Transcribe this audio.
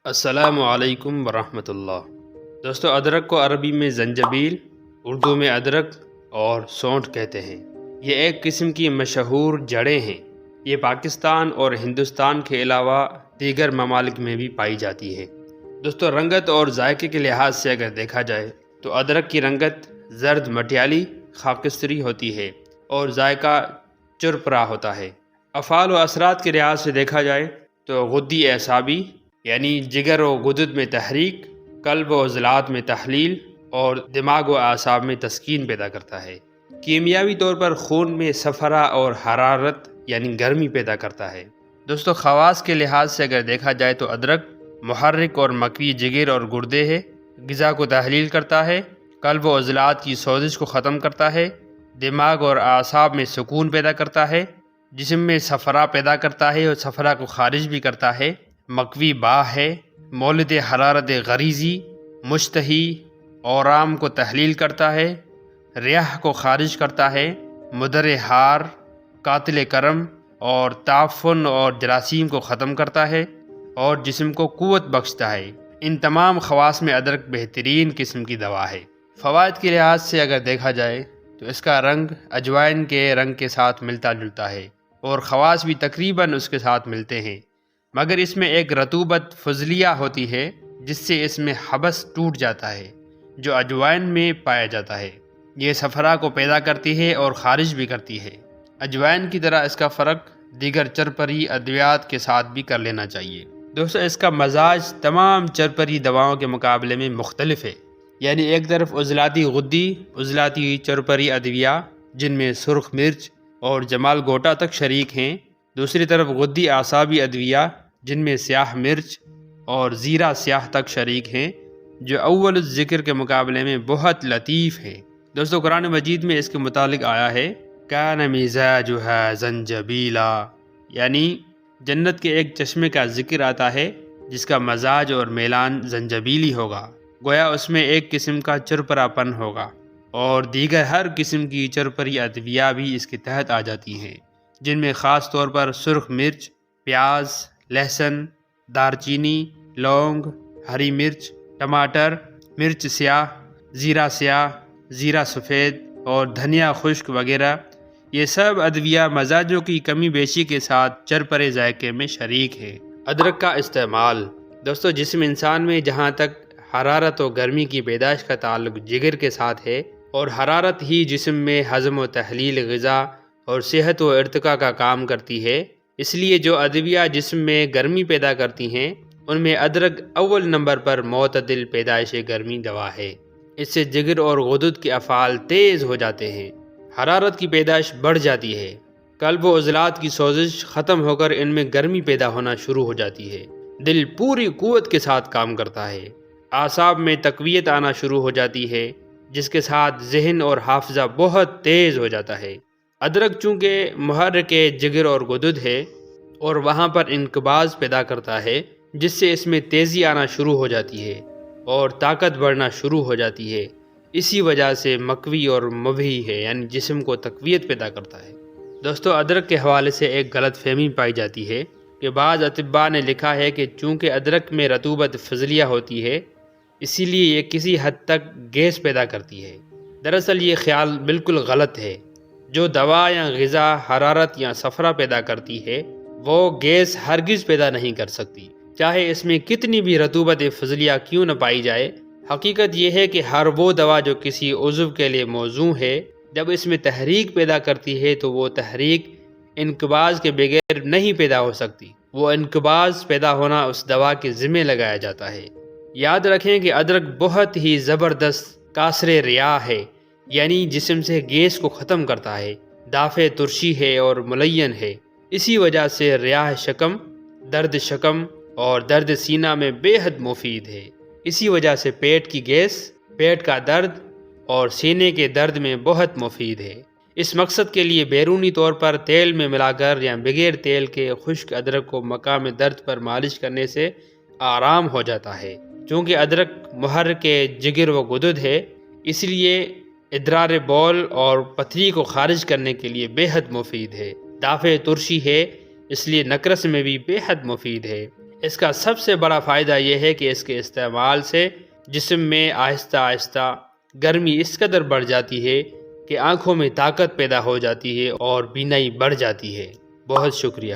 السلام علیکم ورحمۃ اللہ۔ دوستو، ادرک کو عربی میں زنجبیل، اردو میں ادرک اور سونٹھ کہتے ہیں۔ یہ ایک قسم کی مشہور جڑیں ہیں۔ یہ پاکستان اور ہندوستان کے علاوہ دیگر ممالک میں بھی پائی جاتی ہے۔ دوستو، رنگت اور ذائقے کے لحاظ سے اگر دیکھا جائے تو ادرک کی رنگت زرد مٹیالی خاکستری ہوتی ہے اور ذائقہ چرپرا ہوتا ہے۔ افعال و اثرات کے لحاظ سے دیکھا جائے تو غدی اعصابی یعنی جگر و غدد میں تحریک، قلب و عضلات میں تحلیل اور دماغ و اعصاب میں تسکین پیدا کرتا ہے۔ کیمیاوی طور پر خون میں صفرا اور حرارت یعنی گرمی پیدا کرتا ہے۔ دوستو، خواص کے لحاظ سے اگر دیکھا جائے تو ادرک محرک اور مقوی جگر اور گردے ہے، غذا کو تحلیل کرتا ہے، قلب و عضلات کی سوزش کو ختم کرتا ہے، دماغ اور اعصاب میں سکون پیدا کرتا ہے، جسم میں صفرا پیدا کرتا ہے اور صفرا کو خارج بھی کرتا ہے، مقوی باہ ہے، مولد حرارت غریزی، مشتہی، اورام کو تحلیل کرتا ہے، ریح کو خارج کرتا ہے، مدر ہار، قاتل کرم اور تعفن اور جراثیم کو ختم کرتا ہے اور جسم کو قوت بخشتا ہے۔ ان تمام خواص میں ادرک بہترین قسم کی دوا ہے۔ فوائد کے لحاظ سے اگر دیکھا جائے تو اس کا رنگ اجوائن کے رنگ کے ساتھ ملتا جلتا ہے اور خواص بھی تقریباً اس کے ساتھ ملتے ہیں، مگر اس میں ایک رطوبت فضلیہ ہوتی ہے جس سے اس میں حبس ٹوٹ جاتا ہے جو اجوائن میں پایا جاتا ہے۔ یہ صفرا کو پیدا کرتی ہے اور خارج بھی کرتی ہے۔ اجوائن کی طرح اس کا فرق دیگر چرپری ادویات کے ساتھ بھی کر لینا چاہیے۔ دوستو، اس کا مزاج تمام چرپری دواؤں کے مقابلے میں مختلف ہے، یعنی ایک طرف عضلاتی غدی عضلاتی چرپری ادویہ جن میں سرخ مرچ اور جمال گوٹا تک شریک ہیں، دوسری طرف غدی اعصابی ادویہ جن میں سیاہ مرچ اور زیرہ سیاہ تک شریک ہیں، جو اول الذکر کے مقابلے میں بہت لطیف ہے۔ دوستو، قرآن مجید میں اس کے متعلق آیا ہے کان مزاجھا زنجبیلا، یعنی جنت کے ایک چشمے کا ذکر آتا ہے جس کا مزاج اور میلان زنجبیلی ہوگا، گویا اس میں ایک قسم کا چرپرا پن ہوگا، اور دیگر ہر قسم کی چرپری ادویہ بھی اس کے تحت آ جاتی ہیں، جن میں خاص طور پر سرخ مرچ، پیاز، لہسن، دارچینی، لونگ، ہری مرچ، ٹماٹر، مرچ سیاہ، زیرہ سفید اور دھنیا خشک وغیرہ، یہ سب ادویہ مزاجوں کی کمی بیشی کے ساتھ چرپرے ذائقے میں شریک ہیں۔ ادرک کا استعمال۔ دوستو، جسم انسان میں جہاں تک حرارت و گرمی کی پیدائش کا تعلق جگر کے ساتھ ہے اور حرارت ہی جسم میں ہضم و تحلیل غذا اور صحت و ارتقاء کا کام کرتی ہے، اس لیے جو ادویہ جسم میں گرمی پیدا کرتی ہیں ان میں ادرک اول نمبر پر معتدل پیدائش گرمی دوا ہے۔ اس سے جگر اور غدد کے افعال تیز ہو جاتے ہیں، حرارت کی پیدائش بڑھ جاتی ہے، قلب و عضلات کی سوزش ختم ہو کر ان میں گرمی پیدا ہونا شروع ہو جاتی ہے، دل پوری قوت کے ساتھ کام کرتا ہے، اعصاب میں تقویت آنا شروع ہو جاتی ہے جس کے ساتھ ذہن اور حافظہ بہت تیز ہو جاتا ہے۔ ادرک چونکہ محرک جگر اور غدد ہے اور وہاں پر انقباض پیدا کرتا ہے جس سے اس میں تیزی آنا شروع ہو جاتی ہے اور طاقت بڑھنا شروع ہو جاتی ہے، اسی وجہ سے مقوی اور مبہی ہے، یعنی جسم کو تقویت پیدا کرتا ہے۔ دوستو، ادرک کے حوالے سے ایک غلط فہمی پائی جاتی ہے کہ بعض اطباء نے لکھا ہے کہ چونکہ ادرک میں رطوبت فضلیہ ہوتی ہے اسی لیے یہ کسی حد تک گیس پیدا کرتی ہے۔ دراصل یہ خیال بالکل غلط ہے۔ جو دوا یا غذا حرارت یا صفرا پیدا کرتی ہے وہ گیس ہرگز پیدا نہیں کر سکتی، چاہے اس میں کتنی بھی رطوبت فضلیہ کیوں نہ پائی جائے۔ حقیقت یہ ہے کہ ہر وہ دوا جو کسی عضو کے لیے موزوں ہے، جب اس میں تحریک پیدا کرتی ہے تو وہ تحریک انقباض کے بغیر نہیں پیدا ہو سکتی، وہ انقباض پیدا ہونا اس دوا کے ذمہ لگایا جاتا ہے۔ یاد رکھیں کہ ادرک بہت ہی زبردست کاسر ریاح ہے، یعنی جسم سے گیس کو ختم کرتا ہے، دافع ترشی ہے اور ملین ہے، اسی وجہ سے ریاح شکم، درد شکم اور درد سینہ میں بے حد مفید ہے، اسی وجہ سے پیٹ کی گیس، پیٹ کا درد اور سینے کے درد میں بہت مفید ہے۔ اس مقصد کے لیے بیرونی طور پر تیل میں ملا کر یا بغیر تیل کے خشک ادرک کو مقام درد پر مالش کرنے سے آرام ہو جاتا ہے۔ چونکہ ادرک محرک جگر و غدد ہے، اس لیے ادرار بول اور پتھری کو خارج کرنے کے لیے بے حد مفید ہے۔ دافع ترشی ہے، اس لیے نقرس میں بھی بے حد مفید ہے۔ اس کا سب سے بڑا فائدہ یہ ہے کہ اس کے استعمال سے جسم میں آہستہ آہستہ گرمی اس قدر بڑھ جاتی ہے کہ آنکھوں میں طاقت پیدا ہو جاتی ہے اور بینائی بڑھ جاتی ہے۔ بہت شکریہ۔